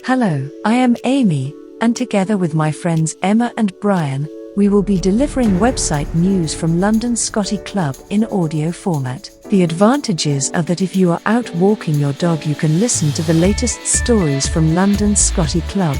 Hello, I am Amy, and together with my friends Emma and Brian, we will be delivering website news from London Scottie Club in audio format. The advantages are that if you are out walking your dog, you can listen to the latest stories from London Scottie Club.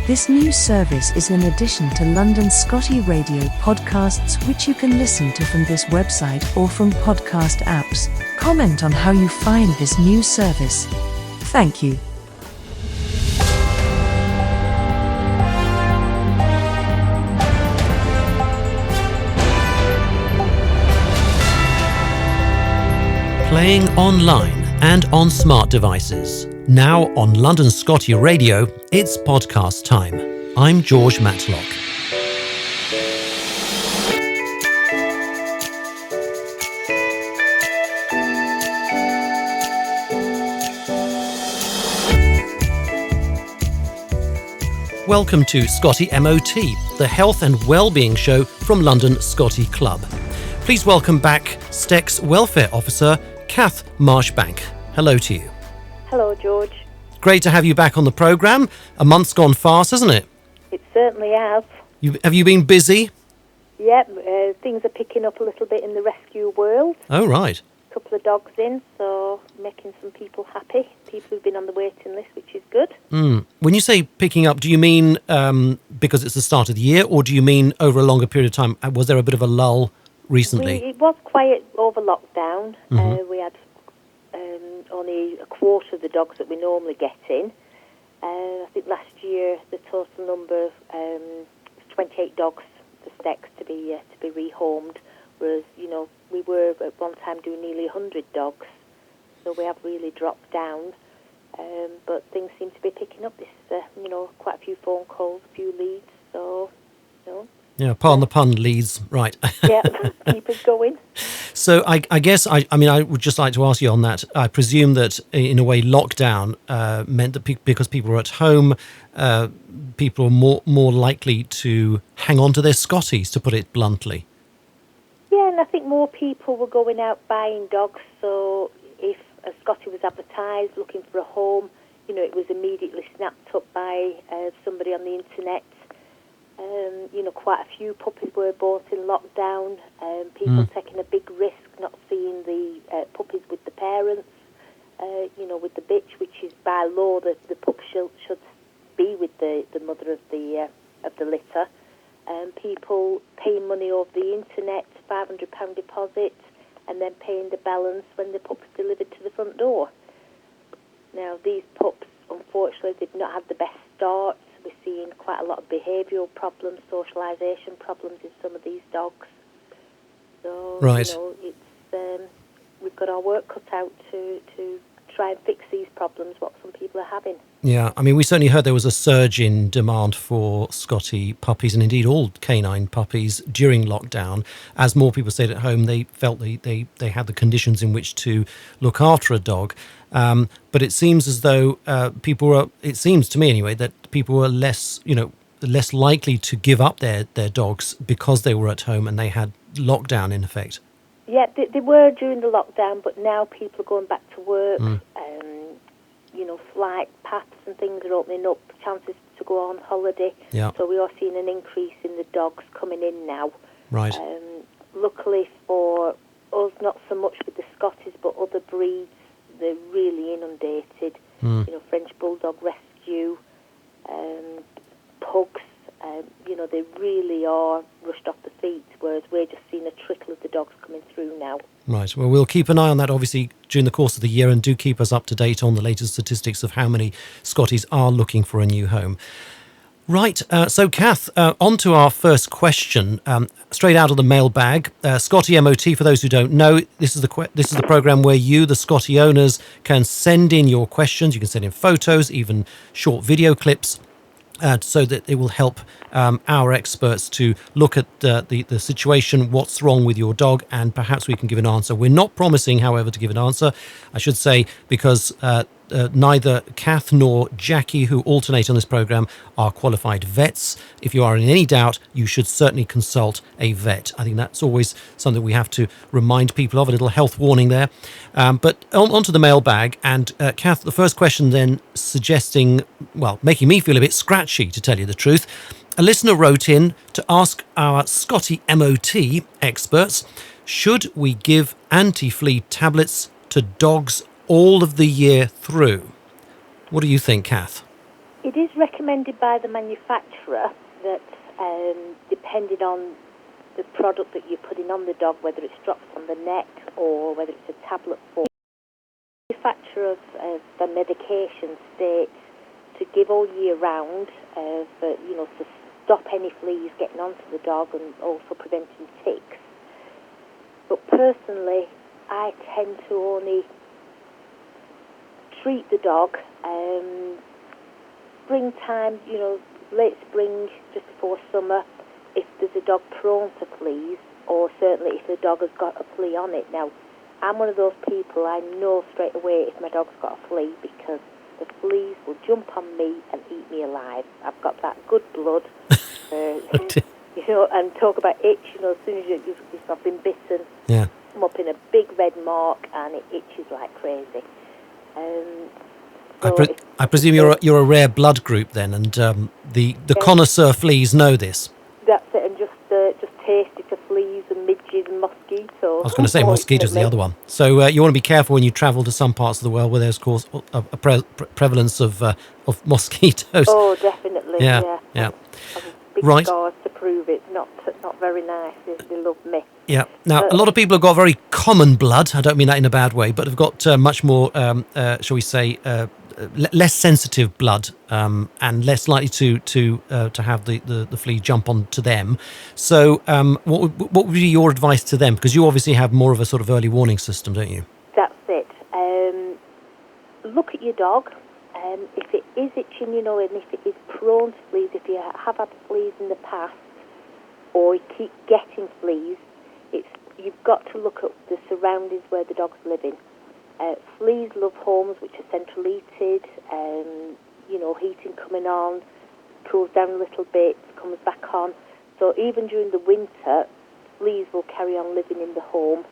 This news service is in addition to London Scottie Radio podcasts, which you can listen to from this website or from podcast apps. Comment on how you find this news service. Thank you. Playing online and on smart devices. Now on London Scottie Radio, it's podcast time. I'm George Matlock. Welcome to Scottie MOT, the health and well-being show from London Scottie Club. Please welcome back STEC's Welfare Officer, Cath Marchbank. Hello to you. Hello, George. Great to have you back on the programme. A month's gone fast, hasn't it? It certainly has. Have you been busy? Yep, things are picking up a little bit in the rescue world. Oh, right. A couple of dogs in, so making some people happy. People who've been on the waiting list, which is good. When you say picking up, do you mean because it's the start of the year, or do you mean over a longer period of time? Was there a bit of a lull recently? It was quiet over lockdown. We had only a quarter of the dogs that we normally get in. I think last year the total number was 28 dogs for STECs to be rehomed, whereas we were at one time doing nearly 100 dogs, so we have really dropped down. But things seem to be picking up. This quite a few phone calls, a few leads. So Yeah, pardon the pun, leads, right. Yeah, keep us going. So I guess, I would just like to ask you on that. I presume that, in a way, lockdown meant that because people were at home, people were more likely to hang on to their Scotties, to put it bluntly. Yeah, and I think more people were going out buying dogs, so if a Scottie was advertised looking for a home, it was immediately snapped up by somebody on the internet. Quite a few puppies were bought in lockdown. People taking a big risk not seeing the puppies with the parents, with the bitch, which is by law that the pup should be with the mother of the litter. People paying money over the internet, £500 deposit, and then paying the balance when the pup's delivered to the front door. Now, these pups, unfortunately, did not have the best start. We're seeing quite a lot of behavioural problems, socialisation problems in some of these dogs. So, right. We've got our work cut out to try and fix these problems, what some people are having. Yeah, we certainly heard there was a surge in demand for Scottie puppies, and indeed all canine puppies during lockdown. As more people stayed at home, they felt they had the conditions in which to look after a dog. But it seems as though it seems to me anyway, that people were less likely to give up their dogs because they were at home and they had lockdown in effect. Yeah, they were during the lockdown, but now people are going back to work. Flight paths and things are opening up, chances to go on holiday. Yeah. So we are seeing an increase in the dogs coming in now. Right. Luckily for us, not so much with the Scotties, but other breeds, they're really inundated. French Bulldog Rescue, pugs, they really are rushed off the feet, whereas we're just seeing a trickle of the dogs coming through now. Right. Well, we'll keep an eye on that, obviously, during the course of the year, and do keep us up to date on the latest statistics of how many Scotties are looking for a new home. Right. So, Cath, on to our first question, straight out of the mailbag. Scottie MOT, for those who don't know, this is the programme where you, the Scottie owners, can send in your questions. You can send in photos, even short video clips, so that it will help our experts to look at the situation, what's wrong with your dog, and perhaps we can give an answer. We're not promising, however, to give an answer, I should say, because neither Cath nor Jackie, who alternate on this programme, are qualified vets. If you are in any doubt, you should certainly consult a vet. I think that's always something we have to remind people of, a little health warning there. But onto the mailbag. And Cath, the first question then suggesting, well, making me feel a bit scratchy, to tell you the truth. A listener wrote in to ask our Scottie MOT experts, should we give anti-flea tablets to dogs all of the year through? What do you think, Cath? It is recommended by the manufacturer that depending on the product that you're putting on the dog, whether it's drops on the neck or whether it's a tablet form, the manufacturer of the medication states to give all year round, to stop any fleas getting onto the dog and also preventing ticks. But personally, I tend to only treat the dog springtime, late spring, just before summer, if there's a dog prone to fleas, or certainly if the dog has got a flea on it. Now, I'm one of those people, I know straight away if my dog's got a flea because the fleas will jump on me and eat me alive. I've got that good blood. And talk about itch, as soon as if I've been bitten, come up in a big red mark and it itches like crazy. I presume you're a rare blood group then, and the connoisseur fleas know this. That's it, and just tasty for fleas and midges and mosquitoes. I was going to say mosquitoes, the other one. So you want to be careful when you travel to some parts of the world where there's, of course, a prevalence of mosquitoes. Oh, definitely. Yeah. Big right. scars to prove it. Not very nice. They love me. Yeah. Now, a lot of people have got very common blood. I don't mean that in a bad way, but have got much more, shall we say, less sensitive blood and less likely to have the flea jump onto them. So, what would be your advice to them? Because you obviously have more of a sort of early warning system, don't you? That's it. Look at your dog. If it is itching, and if it is prone to fleas, if you have had fleas in the past or you keep getting fleas, you've got to look at the surroundings where the dog's living. Fleas love homes which are central heated, heating coming on, cools down a little bit, comes back on. So even during the winter, fleas will carry on living in the home,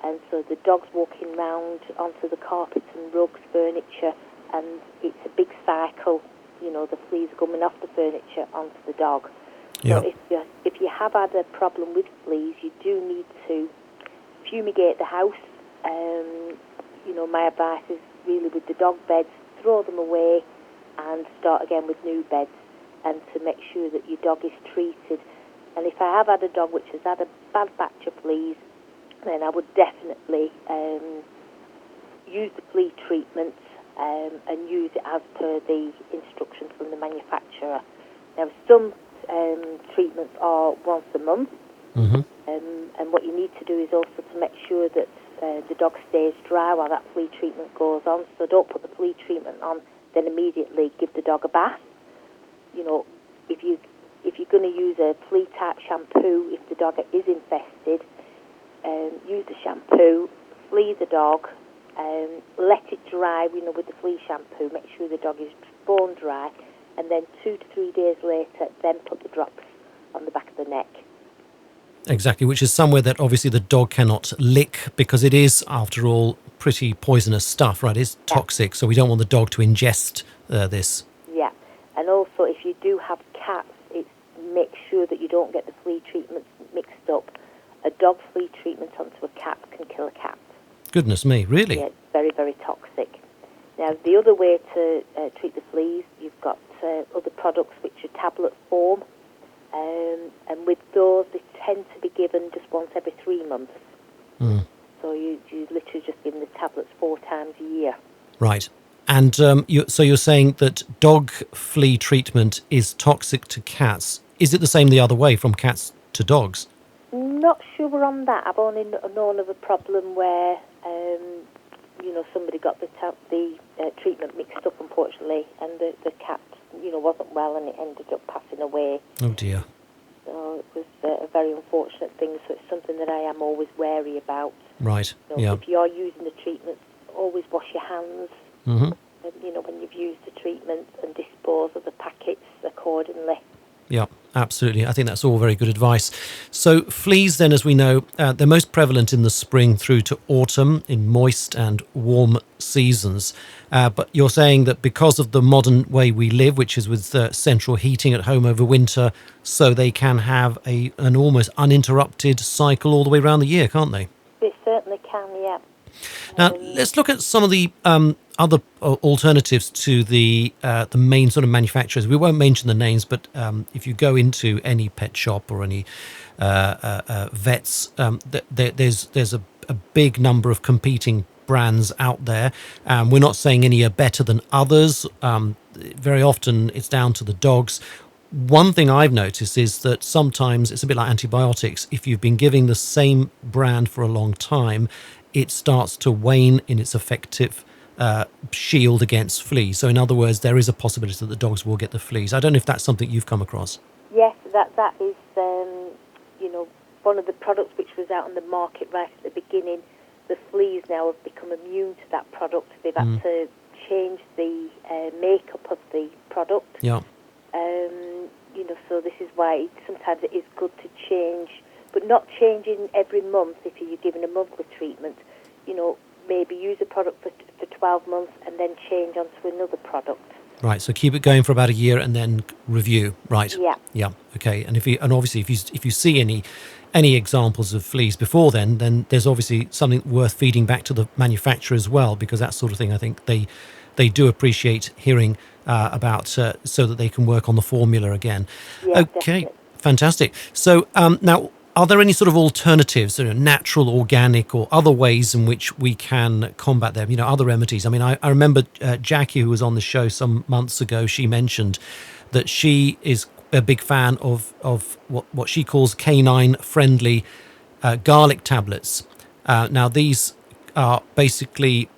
and so the dog's walking round onto the carpets and rugs, furniture, and it's a big cycle. The fleas are coming off the furniture onto the dog. Yeah. So if you have had a problem with fleas, you do need to fumigate the house. My advice is really with the dog beds, throw them away and start again with new beds, and to make sure that your dog is treated. And if I have had a dog which has had a bad batch of fleas, then I would definitely use the flea treatment and use it as per the instructions from the manufacturer. Now, some treatments are once a month, and what you need to do is also to make sure that the dog stays dry while that flea treatment goes on. So don't put the flea treatment on, then immediately give the dog a bath. If you're going to use a flea type shampoo, if the dog is infested, use the shampoo, flea the dog, let it dry, with the flea shampoo. Make sure the dog is bone dry, and then 2 to 3 days later, then put the drops on the back of the neck. Exactly, which is somewhere that obviously the dog cannot lick, because it is, after all, pretty poisonous stuff, right? It's toxic, so we don't want the dog to ingest this. Yeah, and also if you do have cats, make sure that you don't get the flea treatments mixed up. A dog flea treatment onto a cat can kill a cat. Goodness me, really? Yeah, it's very, very toxic. Now, the other way to treat the fleas, you've got other products which are tablet form, and with those, they tend to be given just once every 3 months. So you literally just give them the tablets 4 times a year. Right. And so you're saying that dog flea treatment is toxic to cats. Is it the same the other way, from cats to dogs? Not sure on that. I've only known of a problem where somebody got the treatment mixed up, unfortunately, and the cat wasn't well, and it ended up passing away. Oh dear. So it was a very unfortunate thing. So it's something that I am always wary about. Right. If you are using the treatment, always wash your hands. when you've used the treatment, and dispose of the packets accordingly. Yeah, absolutely. I think that's all very good advice. So fleas then, as we know, they're most prevalent in the spring through to autumn in moist and warm seasons. But you're saying that because of the modern way we live, which is with central heating at home over winter, so they can have an almost uninterrupted cycle all the way around the year, can't they? They certainly can, yeah. Now, let's look at some of the other alternatives to the main sort of manufacturers. We won't mention the names, but if you go into any pet shop or any vets, there's a big number of competing brands out there. We're not saying any are better than others. Very often it's down to the dogs. One thing I've noticed is that sometimes it's a bit like antibiotics. If you've been giving the same brand for a long time, it starts to wane in its effective shield against fleas. So in other words, there is a possibility that the dogs will get the fleas. I don't know if that's something you've come across. Yes, that is, one of the products which was out on the market right at the beginning. The fleas now have become immune to that product. They've had to change the makeup of the product. Yeah. So this is why sometimes it is good to change, but not changing every month if you're given a monthly treatment. Maybe use a product for 12 months and then change onto another product. Right, so keep it going for about a year and then review. Right. Yeah. Okay. And obviously if you see any examples of fleas before then there's obviously something worth feeding back to the manufacturer as well, because that sort of thing I think they do appreciate hearing about, so that they can work on the formula again. Yeah, okay, definitely. Fantastic. So now, are there any sort of alternatives, natural, organic, or other ways in which we can combat them? Other remedies. I mean, I remember Jackie, who was on the show some months ago, she mentioned that she is a big fan of what she calls canine-friendly garlic tablets. Now, these are basically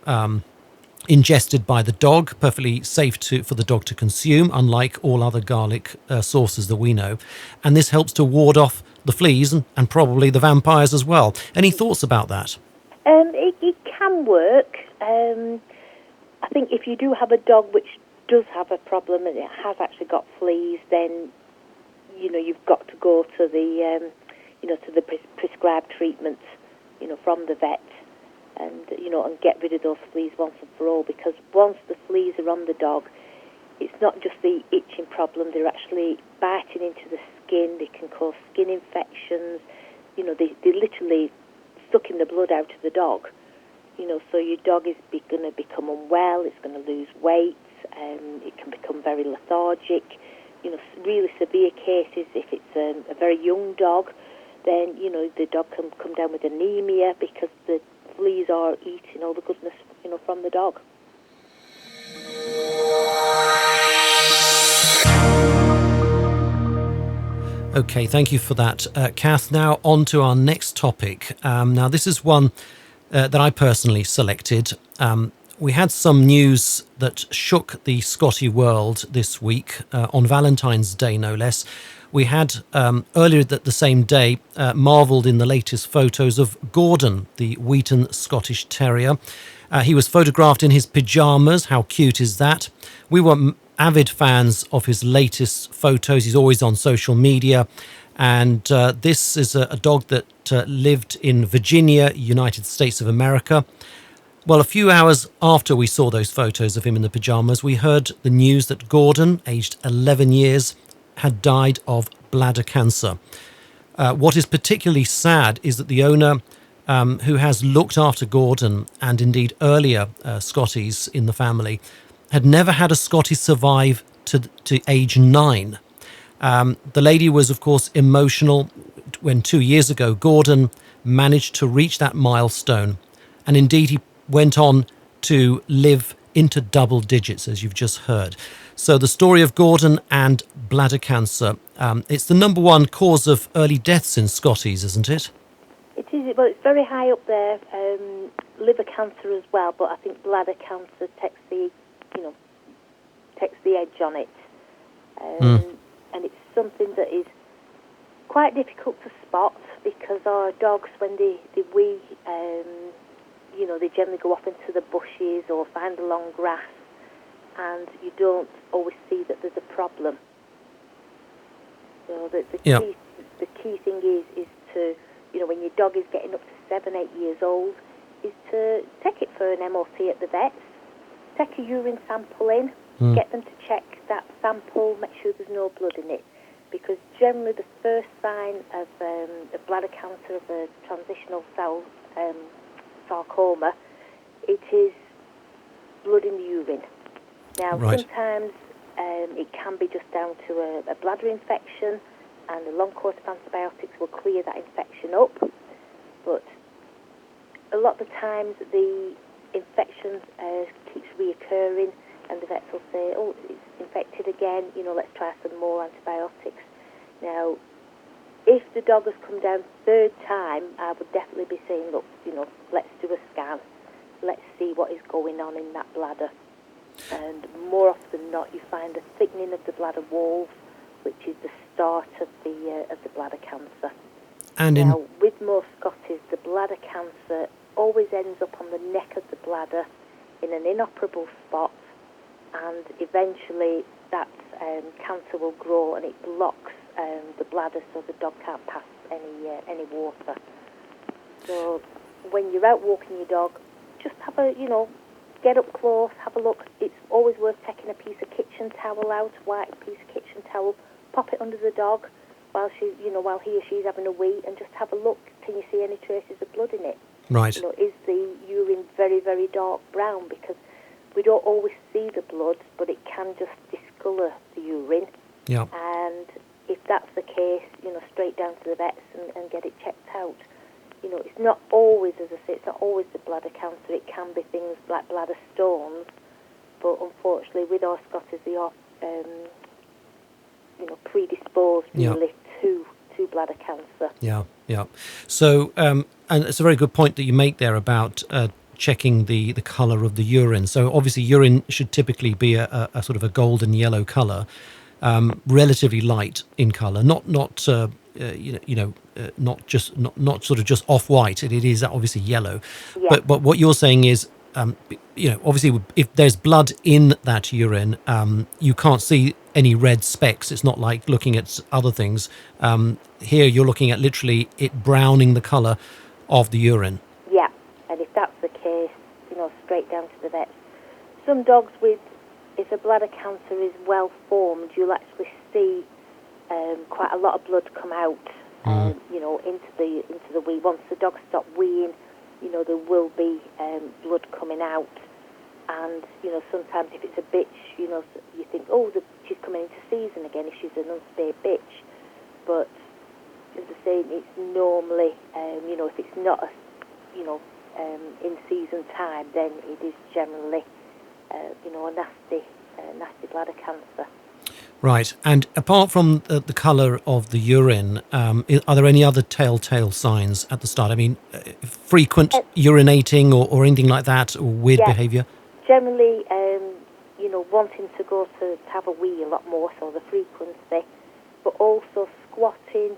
ingested by the dog, perfectly safe for the dog to consume, unlike all other garlic sources that we know. And this helps to ward off the fleas and probably the vampires as well. Any thoughts about that? It can work. I think if you do have a dog which does have a problem and it has actually got fleas, then you've got to go to the to the prescribed treatments from the vet, and get rid of those fleas once and for all, because once the fleas are on the dog, it's not just the itching problem, they're actually biting into the skin, they can cause skin infections, they're literally sucking the blood out of the dog, so your dog is going to become unwell, it's going to lose weight, it can become very lethargic, really severe cases, if it's a very young dog, then, the dog can come down with anemia because the fleas are eating all the goodness, from the dog. Okay, thank you for that, Cath. Now on to our next topic. Now this is one that I personally selected. We had some news that shook the Scottie world this week, on Valentine's Day, no less. We had earlier the same day marvelled in the latest photos of Gordon, the Wheaton Scottish Terrier. He was photographed in his pyjamas. How cute is that? We were avid fans of his latest photos. He's always on social media. And this is a dog that lived in Virginia, United States of America. Well, a few hours after we saw those photos of him in the pyjamas, we heard the news that Gordon, aged 11 years, had died of bladder cancer. What is particularly sad is that the owner, who has looked after Gordon and indeed earlier Scotties in the family, had never had a Scottie survive to age 9. The lady was, of course, emotional when 2 years ago Gordon managed to reach that milestone, and indeed he went on to live into double digits, as you've just heard. So the story of Gordon and bladder cancer, it's the number one cause of early deaths in Scotties, isn't it? It is. Well, it's very high up there. Liver cancer as well, but I think bladder cancer takes the edge on it. And it's something that is quite difficult to spot, because our dogs, when they wee, they generally go off into the bushes or find the long grass, and you don't always see that there's a problem. So the key thing is to, when your dog is getting up to 7, 8 years old, is to take it for an MOT at the vets, take a urine sample in, get them to check that sample, make sure there's no blood in it. Because generally the first sign of bladder cancer, of a transitional cell sarcoma, it is blood in the urine. Now, sometimes it can be just down to a bladder infection, and a long course of antibiotics will clear that infection up. But a lot of the times the infection keeps reoccurring, and the vets will say, oh, it's infected again, let's try some more antibiotics. Now, if the dog has come down third time, I would definitely be saying, look, let's do a scan. Let's see what is going on in that bladder. And more often than not, you find a thickening of the bladder walls, which is the start of the bladder cancer. And now, with most Scotties, the bladder cancer always ends up on the neck of the bladder in an inoperable spot, and eventually that cancer will grow and it blocks the bladder, so the dog can't pass any water. So when you're out walking your dog, just have get up close, have a look. It's always worth taking a piece of kitchen towel out, white piece of kitchen towel, pop it under the dog while while he or she's having a wee, and just have a look. Can you see any traces of blood in it? Right. Is the urine very, very dark brown? Because we don't always see the blood, but it can just discolour the urine. Yeah. And if that's the case, straight down to the vets and get it checked out. It's not always, as I say, it's not always the bladder cancer. It can be things like bladder stones, but unfortunately, with our Scotties, they are, predisposed really to bladder cancer. Yeah, yeah. So, and it's a very good point that you make there about checking the colour of the urine. So, obviously, urine should typically be a sort of a golden yellow colour, relatively light in colour, not sort of just off white. It is obviously yellow. Yeah. But what you're saying is, obviously, if there's blood in that urine, you can't see any red specks. It's not like looking at other things. Here, you're looking at literally it browning the colour of the urine. Yeah, and if that's the case, straight down to the vets. Some dogs if a bladder cancer is well formed, you'll actually see quite a lot of blood come out, into the wee. Once the dogs stop weeing, there will be blood coming out. And, sometimes if it's a bitch, you think, oh, she's coming into season again if she's an unspayed bitch. But, as I say, it's normally, if it's not, in season time, then it is generally, a nasty bladder cancer. Right. And apart from the colour of the urine, are there any other telltale signs at the start? I mean, frequent urinating or anything like that, or weird behaviour? Generally, wanting to go to have a wee a lot more, so the frequency, but also squatting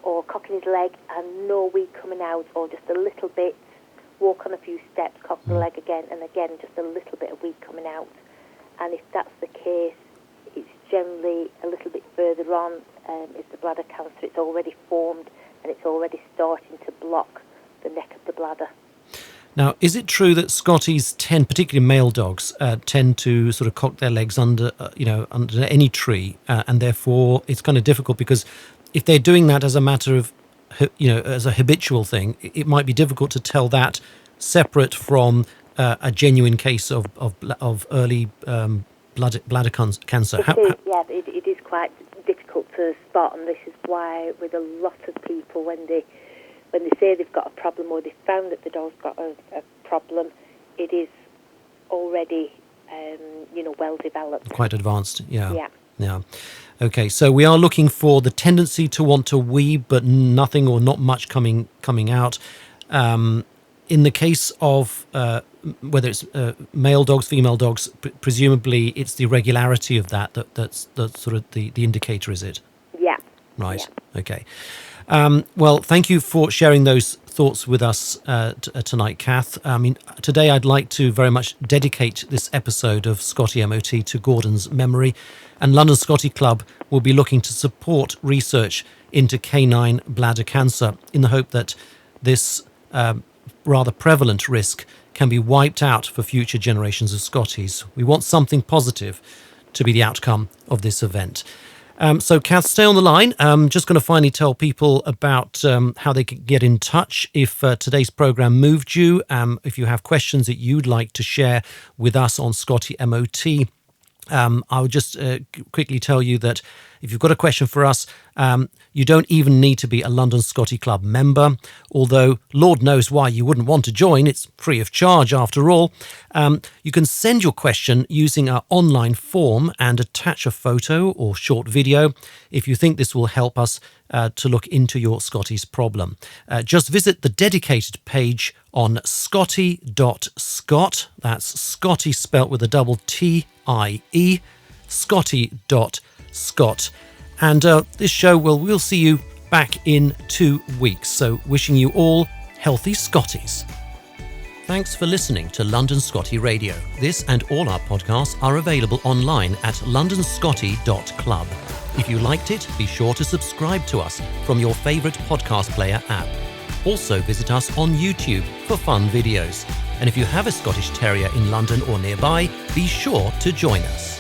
or cocking his leg and no wee coming out, or just a little bit, walk on a few steps, cock the leg again, and again, just a little bit of wee coming out. And if that's the case, it's generally a little bit further on, is the bladder cancer. It's already formed and it's already starting to block the neck of the bladder. Now, is it true that Scotties particularly male dogs, tend to sort of cock their legs under any tree, and therefore it's kind of difficult because if they're doing that as a matter of, as a habitual thing, it might be difficult to tell that separate from a genuine case of early bladder cancer. It is quite difficult to spot, and this is why with a lot of people, when they say they've got a problem or they've found that the dog's got a problem, it is already well developed. Quite advanced, yeah. Okay, so we are looking for the tendency to want to wee, but nothing or not much coming out. In the case of whether it's male dogs, female dogs, presumably it's the irregularity of that's sort of the indicator, is it? Yeah. Right. Yeah. Okay. Well, thank you for sharing those thoughts with us tonight, Cath. I mean, today I'd like to very much dedicate this episode of Scottie MOT to Gordon's memory, and London Scottie Club will be looking to support research into canine bladder cancer in the hope that this rather prevalent risk can be wiped out for future generations of Scotties. We want something positive to be the outcome of this event. So, Cath, stay on the line. I'm just going to finally tell people about how they can get in touch if today's programme moved you. If you have questions that you'd like to share with us on Scottie MOT, I would just quickly tell you that if you've got a question for us, you don't even need to be a London Scottie Club member, although Lord knows why you wouldn't want to join. It's free of charge after all. You can send your question using our online form and attach a photo or short video if you think this will help us to look into your Scottie's problem. Just visit the dedicated page on scottie.scot. That's Scottie spelt with a double T-I-E, scottie.scot. And this show, we'll see you back in 2 weeks. So wishing you all healthy Scotties. Thanks for listening to London Scottie Radio. This and all our podcasts are available online at londonscottie.club. If you liked it, be sure to subscribe to us from your favourite podcast player app. Also visit us on YouTube for fun videos. And if you have a Scottish Terrier in London or nearby, be sure to join us.